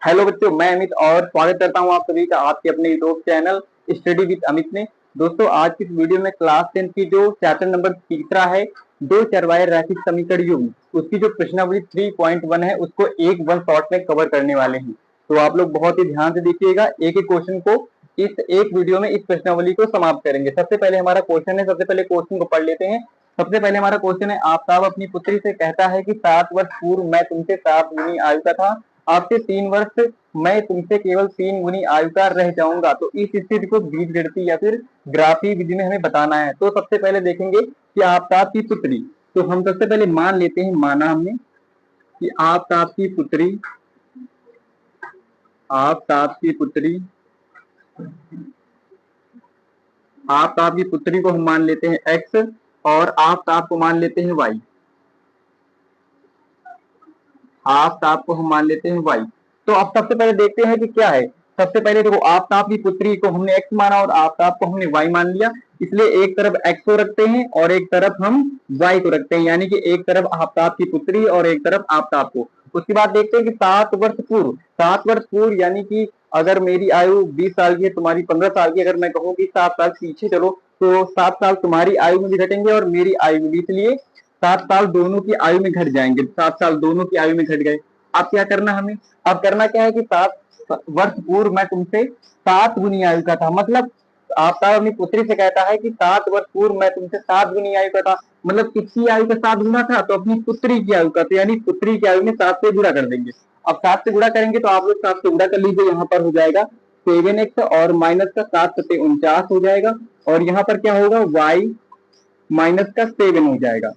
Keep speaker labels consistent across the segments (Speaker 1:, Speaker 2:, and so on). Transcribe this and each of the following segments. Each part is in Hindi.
Speaker 1: हेलो बच्चों, मैं अमित और स्वागत करता हूं आप सभी का आपके अपने YouTube channel study with Amit में। दोस्तों, आज की इस वीडियो में क्लास 10 की जो चैप्टर नंबर तीसरा है, दो चरवाहे रैखिक समीकरण युग्म, उसकी जो प्रश्नावली 3.1 है उसको एक वन शॉट में कवर करने वाले हैं। तो आप लोग बहुत ही ध्यान से देखिएगा, एक एक क्वेश्चन को इस एक वीडियो में इस प्रश्नावली को समाप्त करेंगे। सबसे पहले हमारा क्वेश्चन है, सबसे पहले क्वेश्चन को पढ़ लेते हैं। सबसे पहले हमारा क्वेश्चन है, आफ्ताब अपनी पुत्री से कहता है कि 7 वर्ष पूर्व मैं तुमसे 7 गुनी आयु का था, आपसे 3 वर्ष मैं तुमसे केवल 3 गुनी आयु का रह जाऊंगा। तो इस स्थिति को बीजगणितीय या फिर ग्राफीय विधि में हमें बताना है। तो सबसे पहले देखेंगे कि आफ्ताब की पुत्री, तो हम सबसे पहले मान लेते हैं, माना हमने कि आफ्ताब की पुत्री को हम मान लेते हैं x और आफ्ताब को मान लेते हैं y। आफ्ताब को हम मान लेते हैं y। तो अब सबसे पहले देखते हैं कि क्या है। सबसे पहले देखो, आफ्ताब की पुत्री को हमने x माना और आफ्ताब को हमने y मान लिया, इसलिए एक तरफ x को रखते हैं और एक तरफ हम y को रखते हैं, यानी कि एक तरफ आफ्ताब की पुत्री और एक तरफ आफ्ताब को। उसके बाद देखते हैं कि 7 वर्ष पूर्व यानी कि अगर मेरी आयु 20 साल की है, तुम्हारी 15 साल की, अगर मैं कहूँ कि 7 साल पीछे चलो तो 7 साल तुम्हारी आयु में भी घटेंगे और मेरी आयु में भी, इसलिए 7 साल दोनों की आयु में घट जाएंगे। 7 साल दोनों की आयु में घट गए। अब क्या करना हमें, अब करना क्या है कि 7 वर्ष पूर्व मैं तुमसे 7 गुनी आयु का था, मतलब आफ्ताब अपनी पुत्री से कहता है कि 7 वर्ष पूर्व मैं तुमसे 7 गुनी आयु का था, मतलब किसकी आयु का 7 गुना था, तो अपनी पुत्री की आयु का, तो यानी पुत्री की आयु में 7 से गुणा कर देंगे। अब 7 से गुणा करेंगे तो आप लोग 7 से गुणा कर लीजिए, यहाँ पर हो जाएगा 7x और माइनस का 7 सत्ते 49 हो जाएगा, और यहाँ पर क्या होगा, y माइनस का 7 हो जाएगा।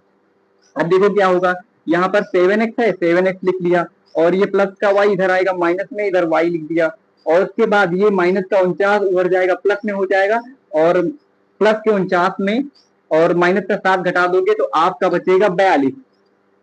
Speaker 1: अब देखो क्या होगा, यहाँ पर 7x है, 7x लिख लिया, और ये प्लस का y इधर आएगा, माइनस में इधर y लिख दिया, और उसके बाद ये माइनस का 49 उधर जाएगा, प्लस में हो जाएगा, और प्लस के 49 में और माइनस का 7 घटा दोगे तो आपका बचेगा 42।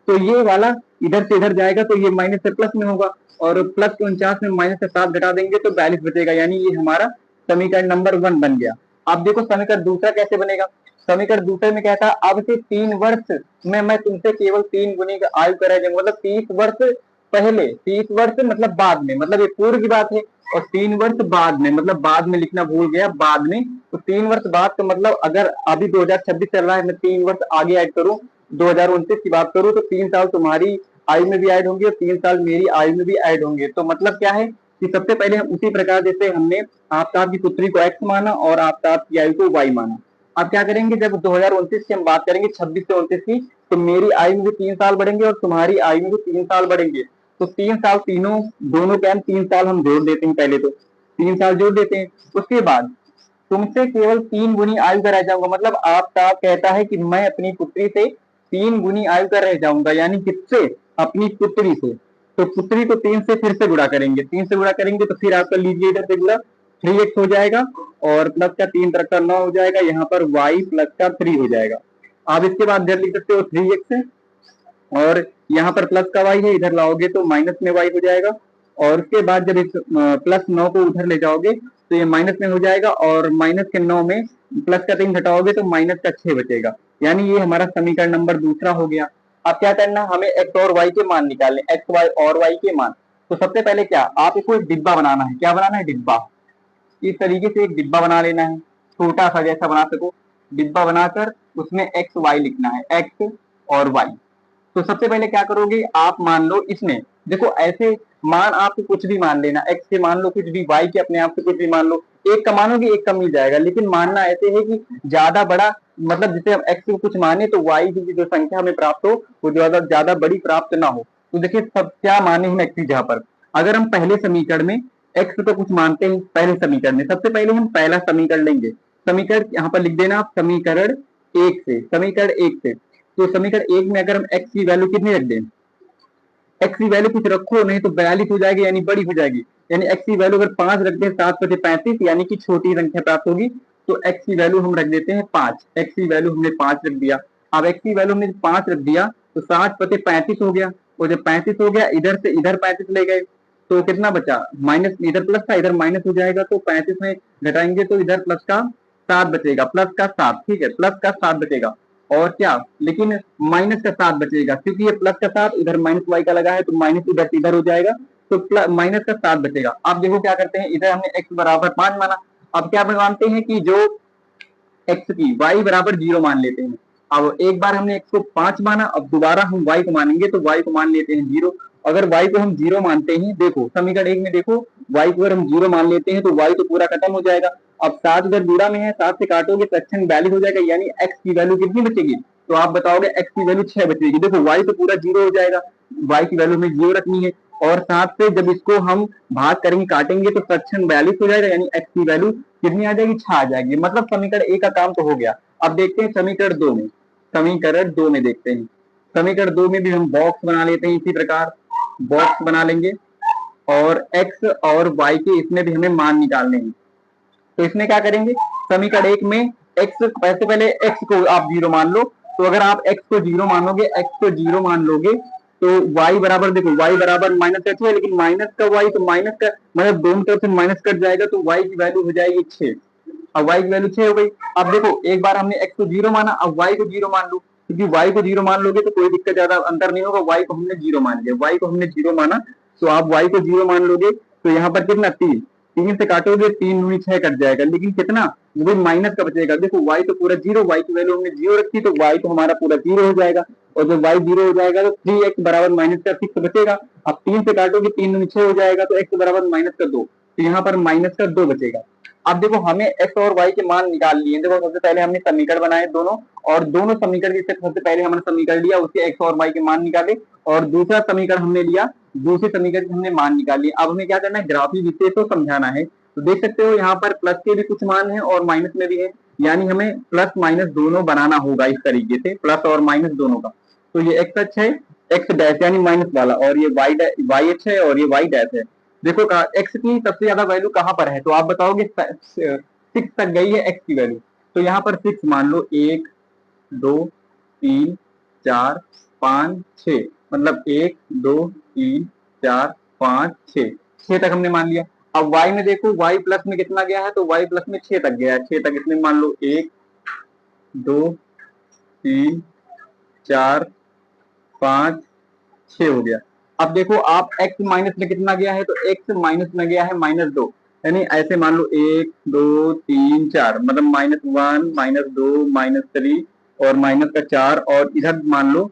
Speaker 1: तो ये वाला इधर से इधर जाएगा तो ये माइनस से प्लस में होगा, और प्लस के 49 में माइनस से 7 घटा देंगे तो 42 बचेगा, यानी ये हमारा समीकरण नंबर 1 बन गया। अब देखो समीकरण दूसरा कैसे बनेगा। समीकरण दूसरे में कहता है, अब से 3 वर्ष में मैं तुमसे केवल 3 गुनी का आयु का रह जाऊंगा, मतलब 30 वर्ष पहले, 30 वर्ष मतलब बाद में, मतलब ये पूर्व की बात है, और 3 वर्ष बाद में, मतलब बाद में लिखना भूल गया, बाद में, तो 3 वर्ष बाद का मतलब अगर अभी 2026 चल रहा है, मैं 3 वर्ष आगे ऐड करूं, 2029 की बात करूं, तो 3 साल तुम्हारी आयु में भी ऐड होंगे और 3 साल मेरी आयु में भी ऐड होंगे। तो मतलब क्या है कि सबसे पहले हम उसी प्रकार जैसे हमने आफ्ताब की पुत्री को x माना और आफ्ताब की आयु को y माना। अब क्या करेंगे, जब 2029 की हम बात करेंगे, 26 से 29 की, तो मेरी आयु में भी 3 साल बढ़ेंगे और तुम्हारी आयु में भी 3 साल बढ़ेंगे, तो 3 साल तीनों दोनों के 3 साल हम जोड़ देते हैं, पहले तो 3 साल जोड़ देते हैं। उसके बाद तुमसे केवल 3 गुनी आयु का रह जाऊंगा, मतलब आफ्ताब कहता है कि मैं अपनी पुत्री से 3 गुनी आयु का रह जाऊंगा, यानी किससे, अपनी पुत्री से। तो पुत्री को 3 से फिर से गुणा करेंगे, 3 से गुणा करेंगे तो फिर आप कर लीजिए इधर से गुणा, 3x हो जाएगा, और प्लस का 3 तरह का 9 हो जाएगा, यहाँ पर y प्लस का 3 हो जाएगा। आप इसके बाद इधर लिख सकते हो 3x, और यहाँ पर प्लस का y है, इधर लाओगे तो माइनस में y हो जाएगा, और उसके बाद जब इस प्लस 9 को उधर ले जाओगे तो ये माइनस में हो जाएगा, और माइनस के 9 में प्लस का 3 घटाओगे तो माइनस का 6 बचेगा, यानी ये हमारा समीकरण नंबर दूसरा हो गया। अब क्या करना, हमें x और y के मान निकालने, x y और y के मान। तो सबसे पहले क्या, आप इसको एक डिब्बा बनाना है, क्या बनाना है, डिब्बा। इस तरीके से एक डिब्बा बना लेना है, छोटा सा जैसा बना सको, डिब्बा बनाकर उसमें x y लिखना है, x और y। तो सबसे पहले क्या करोगे, आप मान लो इसमें, देखो ऐसे मान आपको कुछ भी मान लेना, x के मान लो कुछ भी, y के अपने आप से कुछ भी मान लो, एक का मानोगे एक का मिल जाएगा, लेकिन मानना ऐसे है कि ज्यादा बड़ा, मतलब जैसे हम x को कुछ माने तो y की जो संख्या हमें प्राप्त हो वो ज्यादा बड़ी प्राप्त ना हो। तो देखिए सब क्या माने हम x जहां पर, अगर हम पहले समीकरण में x तो कुछ मानते हैं, पहले समीकरण में सबसे पहले हम पहला समीकरण लेंगे, समीकरण यहाँ पर लिख देना आप, समीकरण 1 से, समीकरण 1 से। तो समीकरण 1 में अगर हम x की वैल्यू कितनी रख दें, x की वैल्यू कुछ रखो नहीं तो 42 हो जाएगी, यानी बड़ी हो जाएगी, यानी x की वैल्यू अगर 5 रख दें, 7 बचे 35, यानी कि छोटी संख्या प्राप्त होगी, तो x की वैल्यू हम रख देते हैं 5, x की वैल्यू हमने 5 रख दिया। अब x की वैल्यू हमने 5 रख दिया तो 7 बचे 35 हो गया, और जब 35 हो गया इधर से इधर 35 ले गए तो कितना बचा, माइनस, इधर प्लस था इधर माइनस हो जाएगा, तो 35 में घटाएंगे तो इधर प्लस का 7 बचेगा, प्लस का 7, ठीक है, प्लस का 7 बचेगा, और क्या, लेकिन माइनस का 7 बचेगा, क्योंकि ये प्लस का 7 इधर माइनस y का लगा है तो माइनस इधर इधर हो जाएगा, तो माइनस का 7 बचेगा। अब देखो क्या करते हैं, इधर हमने x बराबर 5 माना, अब क्या मानते हैं कि जो x की y बराबर 0 मान लेते हैं। अब एक बार हमने x को 5 माना, अब दोबारा हम y को मानेंगे तो y को मान लेते हैं 0। अगर y को हम 0 मानते हैं, देखो समीकरण 1 में देखो y को अगर हम 0 मान लेते हैं तो y तो पूरा खत्म हो जाएगा। अब 7 इधर जुड़ा में है, 7 से काटोगे तो सेक्शन बैलेंस हो जाएगा, यानी x की वैल्यू कितनी बचेगी, तो आप बताओगे x की वैल्यू 6 बचेगी। देखो y तो पूरा 0 हो जाएगा, y की वैल्यू हमें 0 रखनी है, और 7 से जब इसको हम भाग करेंगे काटेंगे तो सेक्शन 42 हो जाएगा, यानी x की वैल्यू कितनी आ जाएगी, 6 आ जाएगी। मतलब समीकरण 1 का काम तो हो गया। अब देखते हैं समीकरण 2 में, समीकरण 2 में देखते हैं। समीकरण 2 में भी हम बॉक्स बना लेते हैं, इसी प्रकार बॉक्स बना लेंगे, और x और y के इसमें भी हमें मान निकालने हैं। तो इसमें क्या करेंगे, समीकरण 1 में x, पहले x को आप 0 मान लो, तो अगर आप x को 0 मानोगे, x को 0 मान लोगे तो y बराबर, देखो y बराबर माइनस x है, लेकिन माइनस का y तो माइनस का मतलब दोनों तरफ से माइनस कट जाएगा, तो y की वैल्यू हो जाएगी 6। अब y की वैल्यू 6 हो गई। अब देखो एक बार हमने x को 0 माना, अब y को 0 मान लो, क्योंकि y को 0 मान लोगे तो कोई दिक्कत ज्यादा अंतर नहीं होगा। y को हमने 0 मान लिया, y को हमने 0 माना, तो आप y को 0 मान लोगे तो यहाँ पर कितना 3, 3 से काटोगे 3 दूनी 6 कट जाएगा, लेकिन कितना वो माइनस का बचेगा। देखो y तो पूरा 0, y की वैल्यू हमने 0 रखी, तो y तो हमारा पूरा 0 हो जाएगा, और जब y 0 हो जाएगा तो 3x बराबर माइनस का 6 बचेगा। अब 3 से काटोगे 3 दूनी 6 हो जाएगा, तो x बराबर माइनस का 2, तो यहाँ पर माइनस का 2 बचेगा। अब देखो हमें x और y के मान निकाल लिए। देखो सबसे पहले हमने समीकरण बनाए दोनों, और दोनों समीकरण के सबसे पहले हमने समीकरण लिया, उसके x और y के मान निकाले, और दूसरा समीकरण हमने लिया, दूसरे समीकरण के हमने मान निकाल लिए। अब हमें क्या करना है, ग्राफी विशेष को समझाना है। तो देख सकते हो यहाँ पर प्लस के भी कुछ मान है और माइनस में भी है, यानी हमें प्लस माइनस दोनों बनाना होगा इस तरीके से, प्लस और माइनस दोनों का। तो ये एक्स अक्ष है, एक्स डैश यानी माइनस वाला, और ये वाई अक्ष है और ये वाई डैश है। देखो एक्स की सबसे ज्यादा वैल्यू कहाँ पर है, तो आप बताओगे 6 तक गई है एक्स की वैल्यू, तो यहाँ पर 6 मान लो, 1 2 3 4 5 6, मतलब 1 2 3 4 5 6, 6 तक हमने मान लिया। अब y में देखो, y प्लस में कितना गया है, तो y प्लस में 6 तक गया है, 6 तक इसमें मान लो 1 2 3 4 5 6 हो गया। अब देखो आप x माइनस में कितना गया है, तो x माइनस में गया है -2, यानी ऐसे मान लो 1 2 3 4, मतलब -1 -2 -3 और माइनस का 4, और इधर मान लो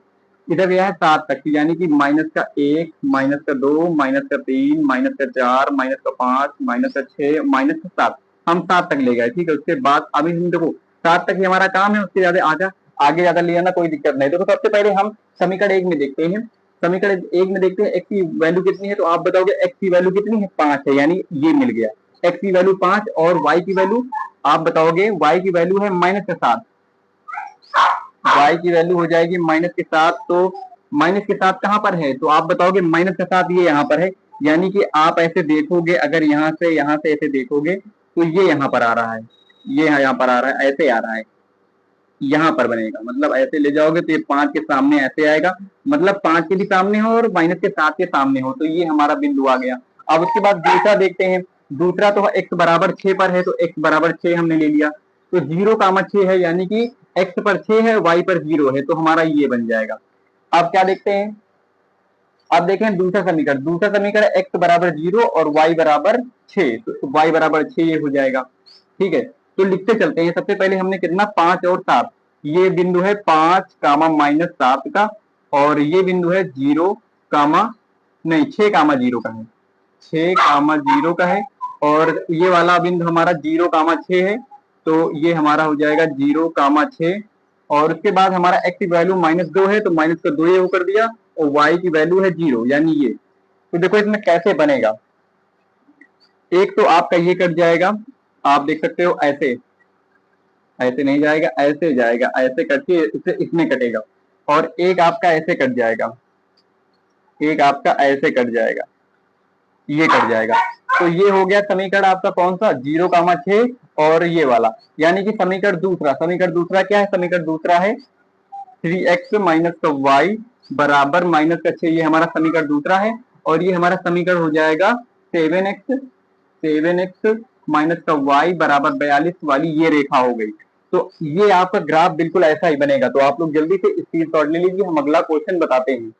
Speaker 1: इधर गया है 7 तक, यानी कि माइनस का 1 माइनस का 2 माइनस का 3 माइनस का 4 माइनस का 5 माइनस का 6 माइनस का 7, हम 7 तक ले गए। ठीक है, उसके बाद अभी हम देखो 7 तक ही हमारा काम है, उसके ज्यादा आगे ज्यादा ले आना कोई दिक्कत नहीं। देखो सबसे पहले हम समीकरण 1 में देखते हैं, समीकरण 1 में देखते हैं x की वैल्यू कितनी है, तो आप बताओगे x की वैल्यू कितनी है, 5 है, यानी ये मिल गया x की वैल्यू 5, और y की वैल्यू आप बताओगे, y की वैल्यू है -7, y की वैल्यू हो जाएगी -7, तो -7 कहाँ पर है, तो आप बताओगे -7 ये यहाँ पर है, यानी कि आप ऐसे देखोगे, अगर यहाँ से ऐसे देखोगे तो ये यहाँ पर आ रहा है, ये यहाँ पर आ रहा है, ऐसे आ रहा है, यहाँ पर बनेगा, मतलब ऐसे ले जाओगे तो ये 5 के सामने ऐसे आएगा, मतलब 5 के भी सामने हो और -7 के सामने हो, तो ये हमारा बिंदु आ गया। अब उसके बाद दूसरा देखते हैं, दूसरा तो x बराबर 6 पर है, तो x बराबर 6 हमने ले लिया, तो 0,6 है, यानी कि x पर 6 है, y पर 0 है, तो हमारा ये बन जाएगा। अब क्या देखते हैं, अब देखें दूसरा समीकरण, दूसरा समीकरण x बराबर 0 और y बराबर 6, तो y बराबर 6 ये हो जाएगा। ठीक है, तो लिखते चलते हैं। सबसे पहले हमने कितना 5 और 7, ये बिंदु है 5 कामा -7 का, और ये बिंदु है 0 कामा नहीं 6 कामा 0 का है, 6 कामा 0 का है, और ये वाला बिंदु हमारा 0 कामा 6 है, तो ये हमारा हो जाएगा 0 कामा 6, और उसके बाद हमारा x की वैल्यू -2 है, तो माइनस का 2 ये वो कर दिया, और y की वैल्यू है 0, यानी ये। तो देखो इसमें कैसे बनेगा, एक तो आपका ये कट जाएगा, आप देख सकते हो ऐसे, ऐसे नहीं जाएगा, ऐसे जाएगा, ऐसे कट के इससे इसमें कटेगा, और एक आपका ऐसे कट जाएगा, एक आपका ऐसे कट जाएगा, ये कट जाएगा। तो ये हो गया समीकरण आपका कौन सा, 0,6 और ये वाला, यानी कि समीकरण दूसरा, समीकरण दूसरा क्या है, समीकरण दूसरा है 3x माइनस का वाई बराबर -6, ये हमारा समीकरण दूसरा है, और ये हमारा समीकरण हो जाएगा 7x माइनस का वाई बराबर 42 वाली ये रेखा हो गई। तो ये आपका ग्राफ बिल्कुल ऐसा ही बनेगा। तो आप लोग जल्दी से स्क्रीनशॉट ले लीजिए, हम अगला क्वेश्चन बताते हैं।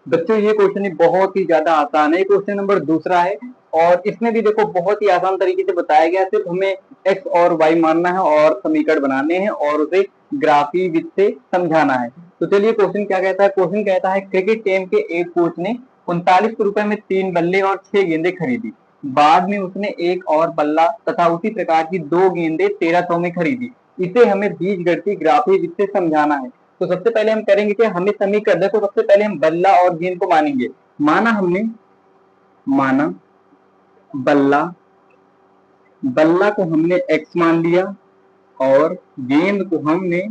Speaker 1: बच्चों ये क्वेश्चन बहुत ही ज्यादा आसान है, क्वेश्चन नंबर दूसरा है और इसमें भी देखो बहुत ही आसान तरीके से बताया गया है। सिर्फ हमें एक्स और वाई मानना है और समीकरण बनाने हैं और उसे ग्राफी विधि से समझाना है। तो चलिए क्वेश्चन क्या कहता है। क्वेश्चन कहता है क्रिकेट टीम के एक कोच ने 39 रुपए में 3 बल्ले और 6 गेंदें खरीदी। बाद में उसने एक और बल्ला तथा उसी प्रकार की 2 गेंदें 1300 में खरीदी। इसे हमें बीजगणितीय ग्राफी विधि से समझाना है। तो सबसे पहले हम करेंगे कि हमें समीकरण, देखो सबसे पहले हम बल्ला और गेंद को मानेंगे। माना बल्ला, बल्ला को हमने x मान लिया और गेंद को हमने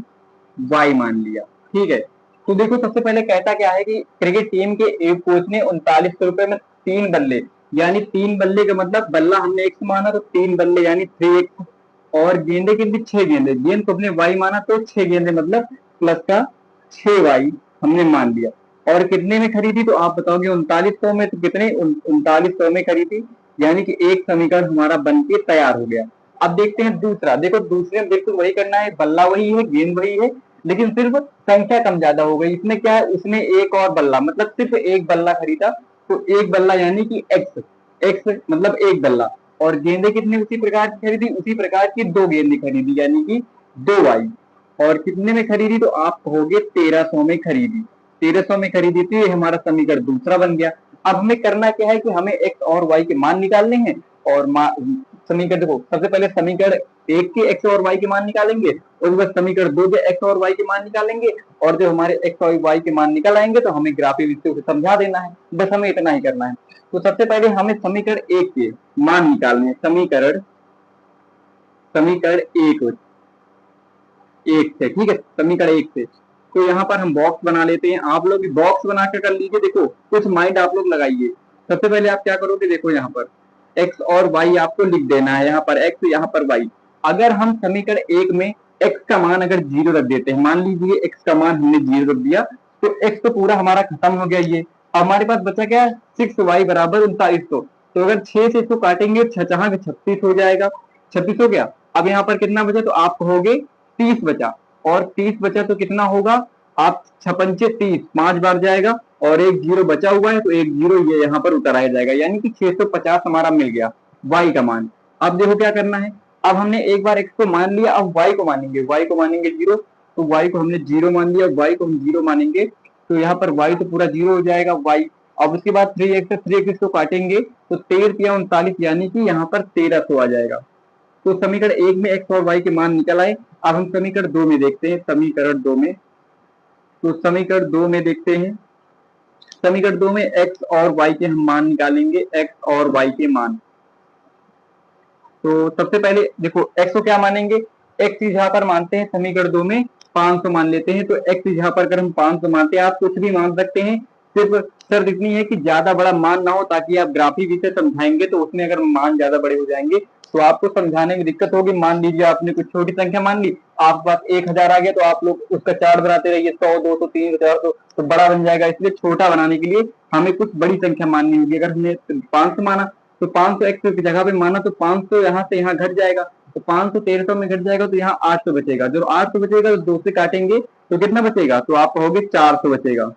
Speaker 1: y मान लिया। ठीक है, तो देखो सबसे पहले कहता क्या है कि क्रिकेट टीम के एक कोच ने 39 रुपए में 3 बल्ले, यानी 3 बल्ले का मतलब बल्ला हमने x माना तो 3 बल्ले यानी 3x, और गेंदे कितनी 6 गेंदे, गेंद को हमने y माना तो 6 गेंदे मतलब प्लस का 6y हमने मान लिया। और कितने में खरीदी, तो आप बताओगे 3900 में, तो कितने 3900 में खरीदी, यानी कि एक समीकरण हमारा बन के तैयार हो गया। अब देखते हैं दूसरा। देखो दूसरे में बिल्कुल वही करना है, बल्ला वही है, गेंद वही है, लेकिन सिर्फ संख्या कम ज्यादा हो गई। इसमें क्या है, उसने एक और बल्ला मतलब सिर्फ एक बल्ला खरीदा, तो एक बल्ला यानी कि एक्स, एक्स मतलब एक बल्ला, और गेंदे कितनी उसी प्रकार की खरीदी, उसी प्रकार की 2 गेंदें खरीदी यानी कि 2y। और कितने में खरीदी, तो आप कहोगे 1300 में खरीदी, 1300 में खरीदी, तो ये हमारा समीकरण दूसरा बन गया। अब हमें करना क्या है कि हमें x और y के मान निकालने हैं और समीकरण, देखो सबसे पहले समीकरण एक के x और y के मान निकालेंगे, और बस समीकरण दो के x और y के मान निकालेंगे, और जब हमारे x और y के मान निकल आएंगे तो हमें ग्राफी विधि से समझा देना है, बस हमें इतना ही करना है। तो सबसे पहले हमें समीकरण एक के मान निकालने हैं, समीकरण एक से, ठीक है, समीकरण एक से। तो यहाँ पर हम बॉक्स बना लेते हैं, आप लोग बॉक्स बना कर लीजिए। देखो कुछ माइंड आप लोग लगाइए। सबसे पहले आप क्या करोगे, देखो यहाँ पर x और y आपको लिख देना है, यहाँ पर x यहाँ पर y। अगर हम समीकरण एक में x का मान अगर 0 रख देते हैं, मान लीजिए x का मान हमने 0 रख दिया, तो x तो पूरा हमारा खत्म हो गया। ये हमारे पास बचा क्या, 6y बराबर 3900। तो अगर 6 से इसको काटेंगे, 36 हो जाएगा, 36 हो गया। अब यहाँ पर कितना बचा, तो आप कहोगे 30 बचा, और 30 बचा तो कितना होगा, आप 6×5 5 बार जाएगा, और एक जीरो बचा हुआ है तो एक जीरो ये यहाँ पर उतर आ जाएगा, यानी कि 650 हमारा मिल गया y का मान। अब देखो क्या करना है, अब हमने एक बार x को मान लिया, अब y को मानेंगे, y को मानेंगे 0, तो y को हमने 0 मान लिया, y को हम 0 मानेंगे, तो यहाँ पर y तो पूरा 0 हो जाएगा y। अब उसके बाद 3x को काटेंगे, तो 13 यानी कि यहाँ पर 1300 आ जाएगा। तो समीकरण एक में x और y के मान निकल आए। अब हम समीकरण दो में देखते हैं, समीकरण दो में, तो समीकरण दो में देखते हैं, समीकरण दो में x और y के हम मान निकालेंगे, x और y के मान। तो सबसे पहले देखो x को क्या मानेंगे, x यहाँ पर मानते हैं समीकरण दो में 500 मान लेते हैं, तो x यहाँ पर अगर हम 500 मानते हैं, आप कुछ भी मान सकते हैं, सिर्फ शर्त इतनी है कि ज्यादा बड़ा मान ना हो, ताकि आप ग्राफी विधि से समझाएंगे तो उसमें अगर मान ज्यादा बड़े हो जाएंगे तो आपको समझाने में दिक्कत होगी। मान लीजिए आपने कुछ छोटी संख्या मान ली, आपके पास 1000 आ गया, तो आप लोग उसका चार्ट बनाते रहिए, 100 200 300 400, तो बड़ा बन जाएगा। इसलिए छोटा बनाने के लिए हमें कुछ बड़ी संख्या माननी होगी। अगर हमने 500 माना, तो 500 एक्स की जगह पे माना, तो 500 यहाँ से यहाँ घट जाएगा, तो 500 1300 में घट जाएगा, तो यहाँ 800 बचेगा। जो 800 बचेगा, तो 2 से काटेंगे तो कितना बचेगा, तो आप कहोगे 400 बचेगा।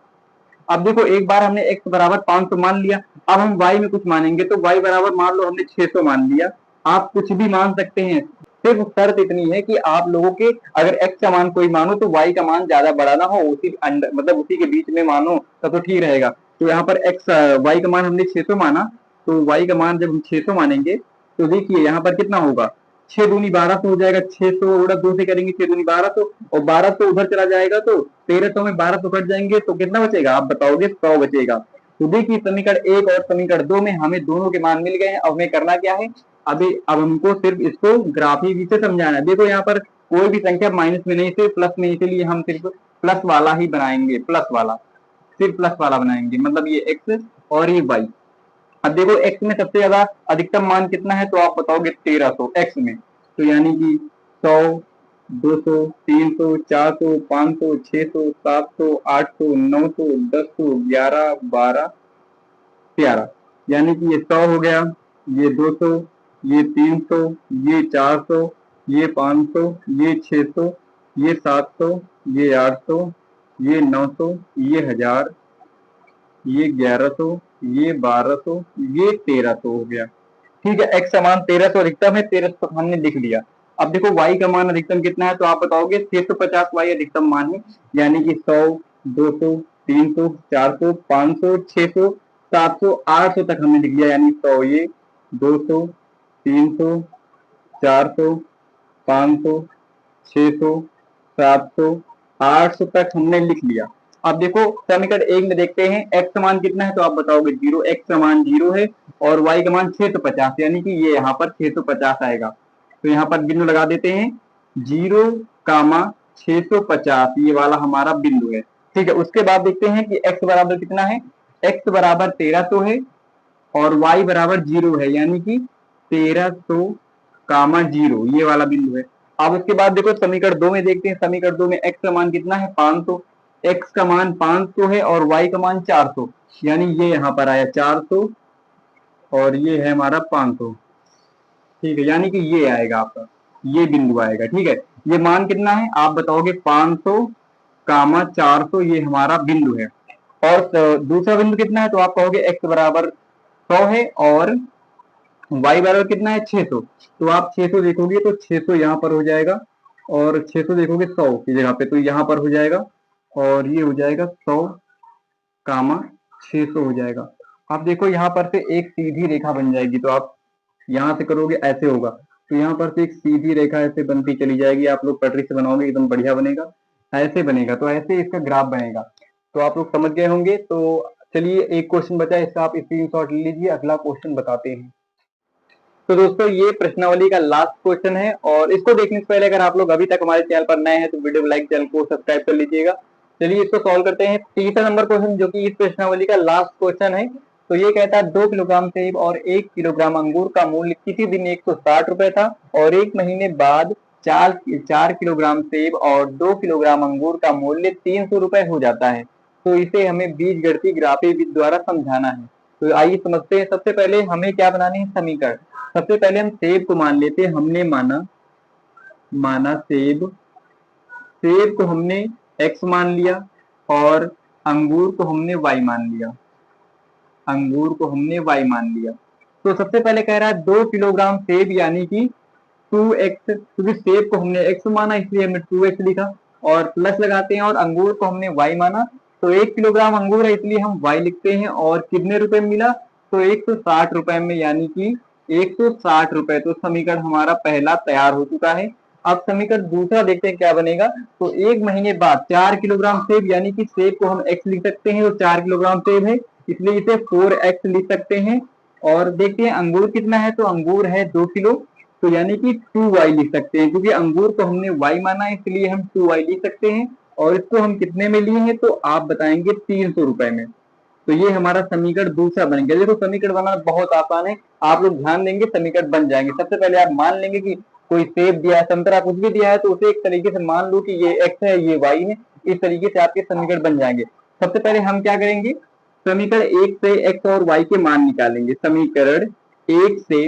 Speaker 1: अब देखो एक बार हमने x बराबर 500 मान लिया, अब हम y में कुछ मानेंगे, तो y बराबर मान लो हमने 600 मान लिया। आप कुछ भी मान सकते हैं, सिर्फ शर्त इतनी है कि आप लोगों के अगर x का मान कोई मानो तो y का मान ज्यादा बड़ा ना हो, उसी अंडर मतलब उसी के बीच में मानो तो ठीक रहेगा। तो यहाँ पर y का मान हमने 600 माना, तो y का मान जब हम 600 मानेंगे, तो देखिए यहाँ पर कितना होगा, 6 दूनी 1200 हो जाएगा, 600 गुणा 2 से करेंगे, 6 दूनी 1200, और 1200 उधर चला जाएगा, तो 1300 में 1200 कट जाएंगे, तो कितना बचेगा, आप बताओगे 100 बचेगा। तो देखिए समीकरण एक और समीकरण दो में हमें दोनों के मान मिल गए हैं। अब हमें करना क्या है, अब हमको सिर्फ इसको ग्राफी विधि से समझाना है। देखो यहाँ पर कोई भी संख्या माइनस में नहीं, सिर्फ प्लस में, इसीलिए हम सिर्फ प्लस वाला ही बनाएंगे, प्लस वाला, सिर्फ प्लस वाला बनाएंगे, मतलब ये एक्स और ये वाई। अब देखो x में सबसे ज्यादा अधिकतम मान कितना है, तो आप बताओगे 1300 x में, तो यानी कि 100 200 300 400 500 600 700 800 900 1000 11 12 13, यानी कि ये 100 हो गया, ये 200, ये 300, ये 400, ये 500, ये 600, ये 700, ये 800, ये 900, ये 1000, ये 1100, ये 1200, ये 1300 हो गया। ठीक है, x का मान 1300 अधिकतम है, 1300 हमने लिख लिया। अब देखो y का मान अधिकतम कितना है, तो आप बताओगे 650 y अधिकतम मान है, यानी कि 100, 200, 300, 400, 500, 600, 700, 800 तक हमने लिख लिया, यानी 100 ये, 200, 300, 400, 500, 600, 700, 800 तक हमने लिख लिया। अब देखो समीकरण एक में देखते हैं x का मान कितना है, तो आप बताओगे 0, x का मान 0 है और y का मान 650, यानी कि ये यहाँ पर 650 आएगा। तो यहाँ पर बिंदु लगा देते हैं, 0, 650 ये वाला हमारा बिंदु है। ठीक है, उसके बाद देखते हैं कि x बराबर कितना है, x बराबर 1300 है और y बराबर 0 है, यानी कि 1300, 0 ये वाला बिंदु है। अब उसके बाद देखो समीकरण 2 में देखते हैं, समीकरण 2 में x का मान कितना है, 500, x का मान 500 है और y का मान 400, यानी ये यहाँ पर आया 400 और ये है हमारा 500। ठीक है, यानी कि ये आएगा आपका, ये बिंदु आएगा। ठीक है, ये मान कितना है आप बताओगे, 500, 400 ये हमारा बिंदु है। और दूसरा बिंदु कितना है, तो आप कहोगे x बराबर 100 है और y बराबर कितना है, 600। तो आप 600 देखोगे तो 600 यहाँ पर हो जाएगा और 600 देखोगे 100 की जगह पे, तो यहाँ पर हो जाएगा और ये हो जाएगा 100, 600 हो जाएगा। आप देखो यहाँ पर से एक सीधी रेखा बन जाएगी, तो आप यहाँ से करोगे ऐसे होगा, तो यहाँ पर से एक सीधी रेखा ऐसे बनती चली जाएगी। आप लोग पटरी से बनाओगे एकदम बढ़िया बनेगा, ऐसे बनेगा, तो ऐसे इसका ग्राफ बनेगा। तो आप लोग समझ गए होंगे। तो चलिए एक क्वेश्चन बचा है, इसका आप स्क्रीनशॉट ले लीजिए, अगला क्वेश्चन बताते हैं। तो दोस्तों ये प्रश्नावली का लास्ट क्वेश्चन है और इसको देखने से पहले अगर आप लोग अभी तक हमारे चैनल पर नए हैं तो वीडियो को लाइक, चैनल को सब्सक्राइब कर लीजिएगा। चलिए इसको सॉल्व करते हैं। तीसरा नंबर क्वेश्चन जो कि इस प्रश्नावली का लास्ट क्वेश्चन है, तो ये कहता है 2 किलोग्राम सेब और 1 किलोग्राम अंगूर का मूल्य किसी दिन 160 रुपए था और 1 महीने बाद 4 किलोग्राम सेब और 2 किलोग्राम अंगूर का मूल्य 300 रुपए हो जाता है। तो इसे हमें बीजगणितीय ग्राफिक विधि द्वारा समझाना है। तो आइए समझते हैं। सबसे पहले हमें क्या बनानी है, समीकरण। सबसे पहले हम सेब को मान लेते हैं, हमने माना सेब, सेब को हमने x मान लिया और अंगूर को हमने y मान लिया, अंगूर को हमने y मान लिया। तो सबसे पहले कह रहा है 2 किलोग्राम सेब यानी कि 2x, क्योंकि सेब को हमने x माना इसलिए हमने 2x लिखा और प्लस लगाते हैं, और अंगूर को हमने y माना तो 1 किलोग्राम अंगूर है इसलिए हम y लिखते हैं। और कितने रुपए मिला, तो 160 रुपए में, यानी कि 160 रुपए। तो समीकरण हमारा पहला तैयार हो चुका है। अब समीकरण दूसरा देखते हैं क्या बनेगा। तो 1 महीने बाद 4 किलोग्राम सेब, यानी कि सेब को हम x लिख सकते हैं, तो 4 किलोग्राम सेब है इसलिए इसे 4x लिख सकते हैं। और देखते हैं अंगूर कितना है, तो अंगूर है 2 किलो, तो यानी कि 2y लिख सकते हैं, क्योंकि अंगूर को हमने y माना है इसलिए हम 2y लिख सकते हैं। और इसको हम कितने में लिए हैं, तो आप बताएंगे 300 रुपए में। तो ये हमारा समीकरण दूसरा बन गया। देखो समीकरण बनाना बहुत आसान है, आप लोग ध्यान देंगे समीकरण बन जाएंगे। सबसे पहले आप मान लेंगे कि कोई सेब दिया है, संतरा, कुछ भी दिया है, तो उसे एक तरीके से मान लो कि ये x है ये y है, इस तरीके से आपके समीकरण बन जाएंगे। सबसे पहले हम क्या करेंगे, समीकरण एक से x और y के मान निकालेंगे। समीकरण एक से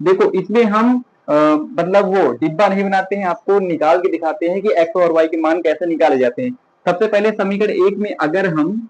Speaker 1: देखो इसमें हम मतलब वो डिब्बा नहीं बनाते हैं, आपको निकाल के दिखाते हैं कि x और y के मान कैसे निकाले जाते हैं। सबसे पहले समीकरण एक में अगर हम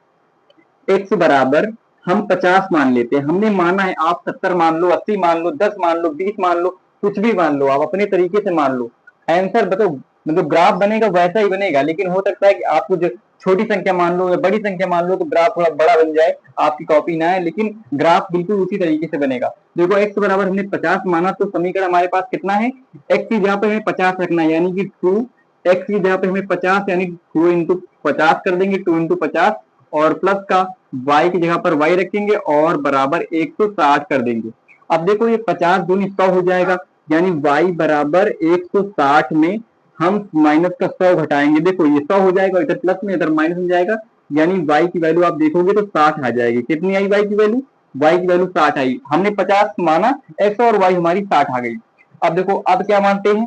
Speaker 1: x बराबर हम 50 मान लेते हैं, हमने माना है, आप 70 मान लो, 80 मान लो, 10 मान लो, 20 मान लो, कुछ भी मान लो, आप अपने तरीके से मान लो। आंसर बताओ, मतलब ग्राफ बनेगा वैसा ही बनेगा, लेकिन हो सकता है कि आपको जो छोटी संख्या मान लो या बड़ी संख्या मान लो तो ग्राफ थोड़ा बड़ा बन जाए, आपकी कॉपी ना है, लेकिन ग्राफ बिल्कुल उसी तरीके से बनेगा। देखो x बराबर हमने 50 माना, तो समीकरण हमारे पास कितना है, x की जगह पे हमें 50 रखना है, यानी कि 2, x की जगह पे हमें 50 यानी 2 इंटू 50 कर देंगे, 2 इंटू 50, और प्लस का y की जगह पर y रखेंगे और बराबर 160 कर देंगे। अब देखो ये 50 दूनी 100 हो जाएगा, यानी y बराबर 160 में हम माइनस का 100 घटाएंगे, देखो ये 100 हो जाएगा, इधर प्लस में इधर माइनस में जाएगा, यानी y की वैल्यू आप देखोगे तो 60 आ जाएगी। कितनी आई y की वैल्यू, y की वैल्यू 60 आई। हमने 50 माना, x और y हमारी 60 आ गई। अब देखो अब क्या मानते हैं,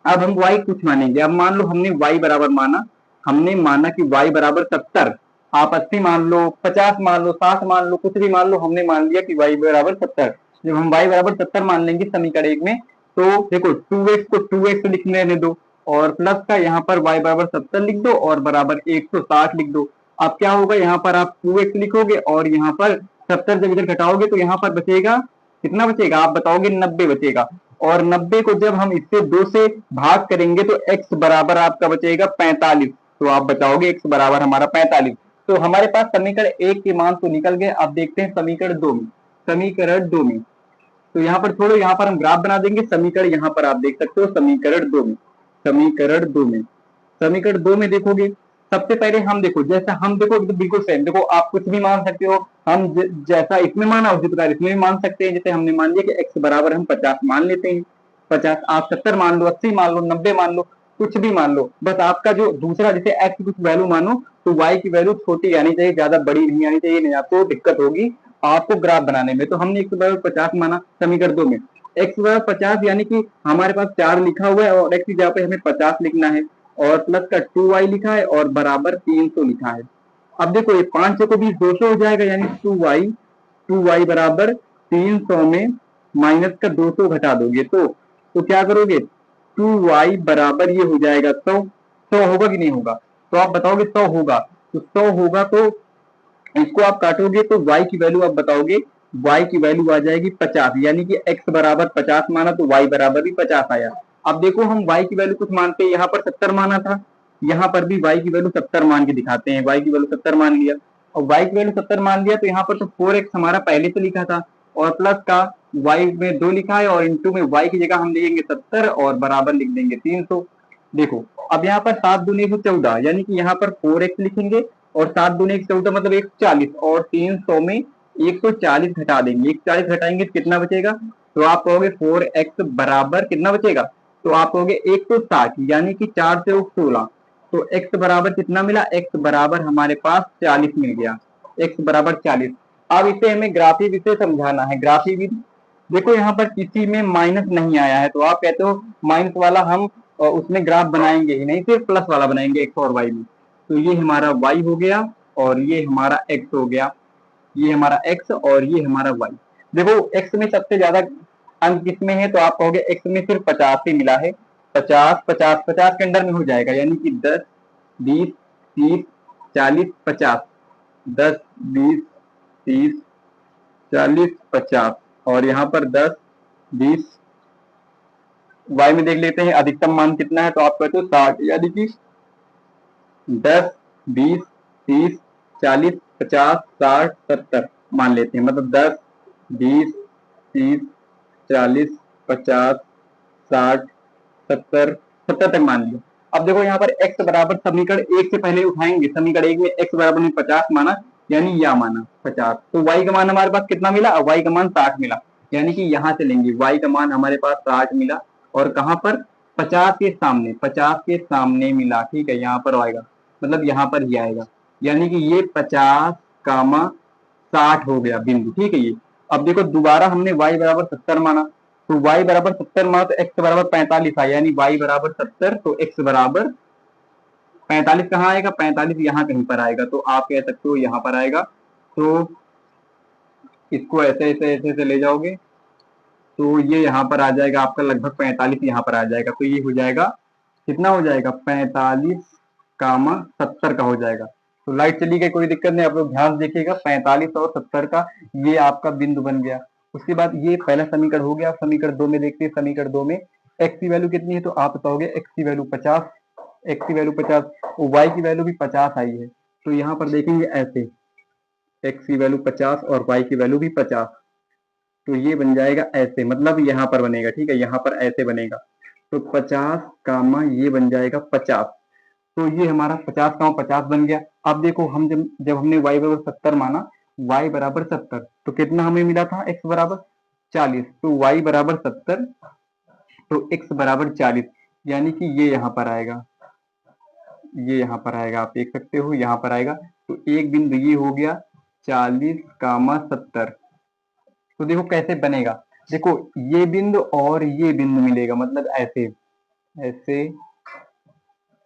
Speaker 1: अब हम y कुछ मानेंगे। अब मान लो हमने y बराबर माना, हमने माना कि y बराबर 70, आप 80 मान लो, 50 मान लो, 60 मान लो, कुछ भी मान लो, हमने मान लिया कि y बराबर 70। जब हम y बराबर 70 मान लेंगे समीकरण एक में, तो देखो 2x को 2x लिखने दो और प्लस का यहाँ पर y बराबर 70 लिख दो और बराबर 160 लिख दो। अब क्या होगा, यहाँ पर आप 2x लिखोगे और यहाँ पर 70 जब इधर घटाओगे तो यहाँ पर बचेगा कितना बचेगा, आप बताओगे 90 बचेगा। और 90 को जब हम इससे 2 से भाग करेंगे तो x बराबर आपका बचेगा 45। तो आप बताओगे x बराबर हमारा 45। तो हमारे पास समीकरण 1 के मान तो निकल गए। अब देखते हैं समीकरण 2 में। समीकरण 2 में तो यहाँ पर छोड़ो, यहाँ पर हम ग्राफ बना देंगे। समीकरण यहाँ पर आप देख सकते हो समीकरण 2 में। समीकरण 2 में, समीकरण 2 में देखोगे सबसे पहले हम देखो, जैसा हम देखो बिल्कुल सेम, देखो आप कुछ भी मान सकते हो। हम जैसा इसमें माना उसी प्रकार इसमें भी मान सकते हैं। जैसे हमने मान लिया कि x बराबर हम 50 मान लेते हैं। 50 आप 70 मान लो, 80 मान लो, 90 मान लो, कुछ भी मान लो। बस आपका जो दूसरा जैसे x की कुछ वैल्यू मानो तो y की वैल्यू छोटी आनी चाहिए, ज्यादा बड़ी नहीं आनी चाहिए, नहीं आपको दिक्कत होगी आपको ग्राफ बनाने में। तो हमने x बराबर 50 माना समीकरण 2 में। x बराबर 50 यानी कि हमारे पास 4 लिखा हुआ है और x की जगह पे हमें 50 लिखना है और प्लस का 2y लिखा है और बराबर 300 लिखा है। अब देखो ये 5 को भी 200 हो जाएगा, यानी 2y बराबर 300 में माइनस का 200 घटा दोगे तो क्या करोगे, 2y बराबर ये हो जाएगा 100। 100 होगा कि नहीं होगा, तो आप बताओगे 100 होगा। तो 100 होगा तो इसको आप काटोगे तो y की वैल्यू आप बताओगे, y की वैल्यू आ जाएगी 50, यानी कि x बराबर 50 माना तो y बराबर भी 50 आया। अब देखो हम y की वैल्यू कुछ मानते हैं, यहाँ पर 70 माना था, यहाँ पर भी y की वैल्यू 70 मान के दिखाते हैं। y की वैल्यू 70 मान लिया और y की वैल्यू 70 मान लिया तो यहाँ पर तो 4x हमारा पहले से लिखा था और प्लस का y में 2 लिखा है और इंटू में y की जगह हम लिखेंगे 70 और बराबर लिख देंगे 300। देखो अब यहाँ पर 7 दूनी 114, यानी कि यहाँ पर 4x लिखेंगे और 7 दूनी 114 मतलब 140 और 300 में 140 घटा देंगे। 140 घटाएंगे तो कितना बचेगा, तो आप कहोगे 4x बराबर कितना बचेगा, तो आप कहोगे 160, यानी कि 4 से 16। तो x बराबर कितना मिला, x बराबर हमारे पास 40 मिल गया। x बराबर 40। अब इसे हमें ग्राफी विधि से समझाना है। ग्राफी विधि देखो यहाँ पर किसी में माइनस नहीं आया है तो आप कहते हो माइनस वाला हम उसमें ग्राफ बनाएंगे ही नहीं, सिर्फ प्लस वाला बनाएंगे x और y में। तो ये हमारा y हो गया और ये हमारा x हो गया, ये हमारा x और ये हमारा y। देखो x में सबसे ज्यादा अंक किसमें है, तो आप कहोगे x में सिर्फ 50 ही मिला है। 50 50 50 के अंदर में हो जाएगा, यानी कि 10 20 30 40 50, 10 20 30 40 50 और यहाँ पर 10 20। y में देख लेते हैं अधिकतम मान कितना है, तो आप कहते हो 60, यानी कि 10 20 30 40 50 60 70 मान लेते हैं, मतलब 10 20 30 40 50 60 70 70 तक मान लिया। अब देखो यहाँ पर x बराबर समीकरण 1 से पहले उठाएंगे। समीकरण 1 में x बराबर में 50 माना, यानी यह माना 50, तो y का मान हमारे पास कितना मिला, y का मान 60 मिला, यानी कि यहाँ से लेंगे y का मान हमारे पास 60 मिला और कहाँ पर 50 के सामने, 50 के सामने मिला। ठीक है, यहाँ पर आएगा मतलब यहाँ पर ही आएगा, यानी कि ये 50 कामा 60 हो गया बिंदु। ठीक है, ये अब देखो दोबारा हमने y बराबर 70 माना, तो y बराबर 70 माना तो x बराबर 45 आया, यानी y बराबर 70 तो x बराबर 45 कहाँ आएगा, 45 यहाँ कहीं पर आएगा। तो आप कह सकते हो यहाँ पर आएगा। तो इसको ऐसे ऐसे ऐसे ऐसे ले जाओगे तो ये यहाँ पर आ जाएगा आपका लगभग 45 यहाँ पर आ जाएगा। तो ये हो जाएगा कितना हो जाएगा, 45 कामा 70 का हो जाएगा। तो लाइट चली गई, कोई दिक्कत नहीं, आप लोग ध्यान से देखिएगा 45 और 70 का ये आपका बिंदु बन गया। उसके बाद ये पहला समीकरण हो गया। समीकरण 2 में देखते हैं। समीकरण 2 में x की वैल्यू कितनी है, तो आप बताओगे x की वैल्यू 50, x की वैल्यू 50, y की वैल्यू भी 50 आई है। तो यहाँ पर देखेंगे ऐसे x की वैल्यू 50 और y की वैल्यू भी 50, तो ये बन जाएगा ऐसे, मतलब यहाँ पर बनेगा। ठीक है, यहाँ पर ऐसे बनेगा तो 50 कामा ये बन जाएगा 50, तो ये हमारा 50 कामा 50 बन गया। अब देखो हम जब हमने y बराबर 70 माना, y बराबर 70 तो कितना हमें मिला था, x बराबर 40, तो y बराबर 70 तो x बराबर 40, यानी कि ये यहाँ पर आएगा, ये यहाँ पर आएगा, आप देख सकते हो यहाँ पर आएगा। तो एक बिंदु ये हो गया 40 कामा 70। तो देखो कैसे बनेगा, देखो ये बिंदु और ये बिंदु मिलेगा, मतलब ऐसे ऐसे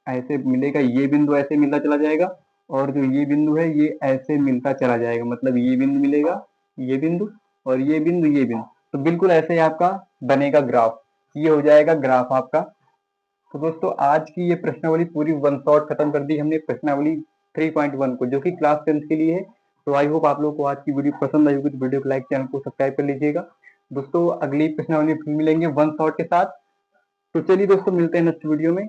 Speaker 1: ऐसे मिलेगा, ये बिंदु ऐसे मिलता चला जाएगा और जो ये बिंदु है ये ऐसे मिलता चला जाएगा, मतलब ये बिंदु मिलेगा, ये बिंदु और ये बिंदु, ये बिंदु। तो बिल्कुल ऐसे आपका बनेगा ग्राफ, ये हो जाएगा ग्राफ आपका। तो दोस्तों आज की ये प्रश्नावली पूरी वन शॉट खत्म कर दी हमने। प्रश्नावली 3.1 को, जो कि क्लास 10th के लिए है। तो आई होप आप लोगों को आज की वीडियो पसंद आई होगी, तो वीडियो को लाइक, चैनल को सब्सक्राइब कर लीजिएगा। दोस्तों अगली प्रश्नावली फिर मिलेंगे वन शॉट के साथ। तो चलिए दोस्तों मिलते हैं नेक्स्ट वीडियो में।